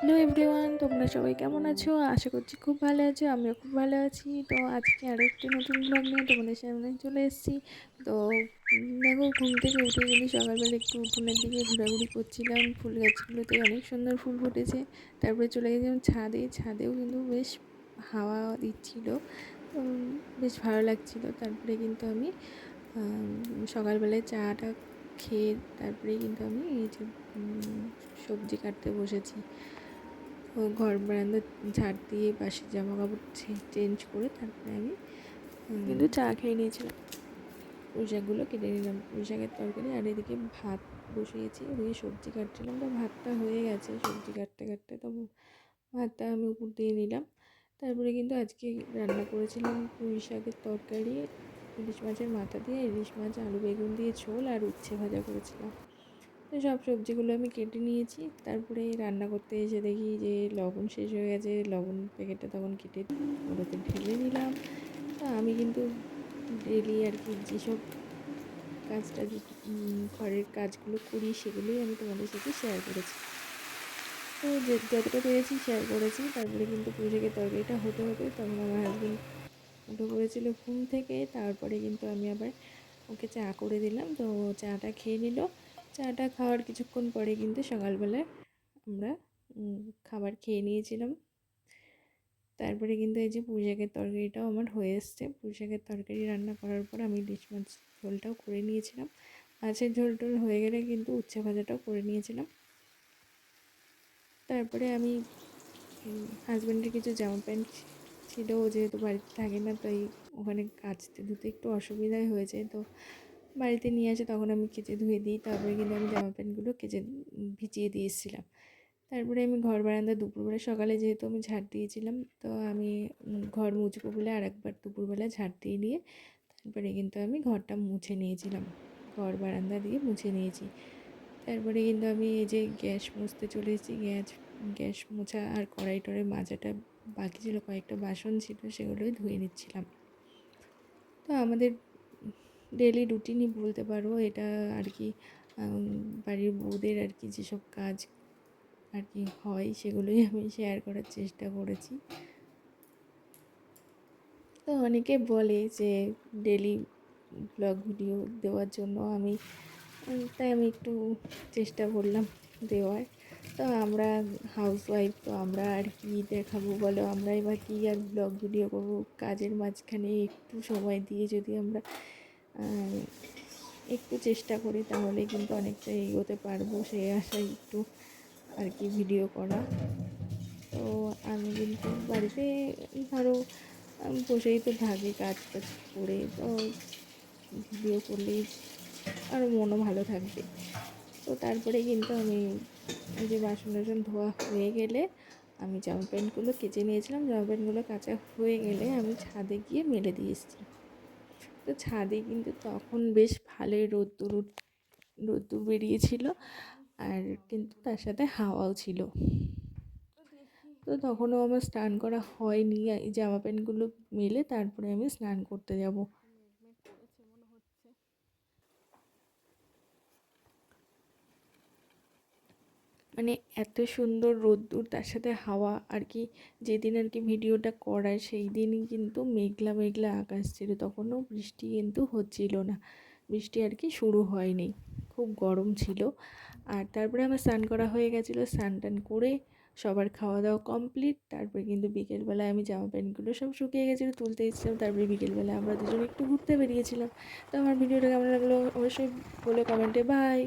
Hello everyone, তোমরা সবাই কেমন আছো? আশা করছি খুব ভালো আছো। আমিও খুব ভালো আছি। তো আজকে আরও একটি নতুন ব্লগ নিয়ে তোমাদের সামনে চলে এসেছি। তো দেখো, ঘুম থেকে উঠে কিন্তু সকালবেলা একটু উঠোনের দিকে ঘোরাঘুরি করছিলাম। ফুল গাছগুলোতে অনেক সুন্দর ফুল ফুটেছে। তারপরে চলে গেছিলাম ছাদে। ছাদেও কিন্তু বেশ হাওয়া দিচ্ছিল। তো বেশ ভালো লাগছিল। তারপরে কিন্তু আমি সকালবেলায় চাটা খেয়ে তারপরে কিন্তু আমি এই যে সবজি কাটতে বসেছি। তো ঘর বারান্দা ঝাড় দিয়ে বাসি জামা কাপড় চেঞ্জ করে তারপরে আমি কিন্তু চা খেয়ে নিয়েছিলাম। পুঁই শাকগুলো কেটে নিলাম, পুঁই শাকের তরকারি, আর এদিকে ভাত বসিয়েছি, ওদিকে সবজি কাটছিলাম। তো ভাতটা হয়ে গেছে সবজি কাটতে কাটতে, তো ভাতটা আমি উপর দিয়ে নিলাম। তারপরে কিন্তু আজকে রান্না করেছিলাম পুঁই শাকের তরকারি, ইলিশ মাছের মাথা দিয়ে, ইলিশ মাছ আলু বেগুন দিয়ে ঝোল, আর উচ্ছে ভাজা করেছিলাম। তো সব সবজিগুলো আমি কেটে নিয়েছি। তারপরে রান্না করতে এসে দেখি যে লবণ শেষ হয়ে গেছে। লবণ প্যাকেটটা তখন কেটে ওটাতে ঢেলে নিলাম। তো আমি কিন্তু ডেলি আর কি যেসব কাজটা ঘরের কাজগুলো করি সেগুলোই আমি তোমাদের সাথে শেয়ার করেছি। তো যতটা পেরেছি শেয়ার করেছি। তারপরে কিন্তু পুঁইশাকের তরকারিটা হতে হতে তখন আমার হাজব্যান্ড উঠে পড়েছিল ঘুম থেকে। তারপরে কিন্তু আমি আবার ওকে চা করে দিলাম। তো চাটা খেয়ে নিল। চাটা খাওয়ার কিছুক্ষণ পরে কিন্তু সকালবেলায় আমরা খাবার খেয়ে নিয়েছিলাম। তারপরে কিন্তু এই যে পুঁই শাকের তরকারিটাও আমার হয়ে এসছে। পুঁই শাকের তরকারি রান্না করার পর আমি ইলিশ মাছ ঝোলটাও করে নিয়েছিলাম। মাছের ঝোল টোল হয়ে গেলে কিন্তু উচ্ছে ভাজাটাও করে নিয়েছিলাম। তারপরে আমি হাজব্যান্ডের কিছু জামা প্যান্ট ছিল, ও যেহেতু বাড়িতে থাকে না, তাই ওখানে কাচতে ধুতে একটু অসুবিধাই হয়েছে। তো বাড়িতে নিয়ে আসে তখন আমি কেচে ধুয়ে দিই। তারপরে কিন্তু আমি জামা প্যান্টগুলো ভিজিয়ে দিয়ে এসেছিলাম। তারপরে আমি ঘর বারান্দা দুপুরবেলা, সকালে যেহেতু আমি ঝাড় দিয়েছিলাম, তো আমি ঘর মুছবো বলে আরেকবার দুপুরবেলা ঝাড় দিয়ে নিয়ে তারপরে কিন্তু আমি ঘরটা মুছে নিয়েছিলাম। ঘর বারান্দা দিয়ে মুছে নিয়েছি। তারপরে কিন্তু আমি এই যে গ্যাস মুছতে চলে এসেছি। গ্যাস মোছা আর কড়াই টড়াই মাজাটা বাকি ছিল, কয়েকটা বাসন ছিল, সেগুলোই ধুয়ে নিচ্ছিলাম। তো আমাদের ডেলি রুটিনই বলতে পারো এটা আর কি। বাড়ির বউদের আর কি যেসব কাজ আর কি হয় সেগুলোই আমি শেয়ার করার চেষ্টা করেছি। তো অনেকে বলে যে ডেলি ব্লগ ভিডিও দেওয়ার জন্য, তাই আমি একটু চেষ্টা করলাম দেওয়ার। তো আমরা হাউসওয়াইফ, তো আমরা আর কি দেখাবো বলো, আমরাই বা কী আর ব্লগ ভিডিও করবো। কাজের মাঝখানে একটু সময় দিয়ে যদি আমরা একটু চেষ্টা করি তাহলে কিন্তু অনেকটা এগোতে পারবো, সেই আশায় একটু আর কি ভিডিও করা। তো আমি কিন্তু বাড়িতে ধরো বসেই তো থাকি কাজ টাজ করে, তো ভিডিও করলেই আরও মনও ভালো থাকবে। তো তারপরে কিন্তু আমি এই যে বাসন টাসন ধোয়া হয়ে গেলে আমি জামা প্যান্টগুলো কেচে নিয়েছিলাম। জামা প্যান্টগুলো কাচা হয়ে গেলে আমি ছাদে গিয়ে মেলে দিয়ে এসেছি। তো ছাদে কিন্তু তখন বেশ ভালোই রোদ্দুর বেরিয়েছিল, আর কিন্তু তার সাথে হাওয়াও ছিল। তো তখনও আমার স্নান করা হয়নি। এই জামা প্যান্টগুলো মেলে তারপরে আমি স্নান করতে যাব। মানে এত সুন্দর রোদ্দুর তার সাথে হাওয়া আর কি। যেদিন আর কি ভিডিওটা করায় সেই দিনই কিন্তু মেঘলা মেঘলা আকাশ ছিল, তখনও বৃষ্টি কিন্তু হচ্ছিল না, বৃষ্টি আর কি শুরু হয়নি, খুব গরম ছিল। আর তারপরে আমার স্নান করা হয়ে গেছিলো, স্নান টান করে সবার খাওয়া দাওয়া কমপ্লিট। তারপরে কিন্তু বিকেলবেলায় আমি জামা প্যান্টগুলো সব শুকিয়ে গেছিলো, তুলতে এসেছিলাম। তারপরে বিকেলবেলায় আমরা দুজনে একটু ঘুরতে বেরিয়েছিলাম। তো আমার ভিডিওটা কেমন লাগলো অবশ্যই বলে কমেন্টে। বাই।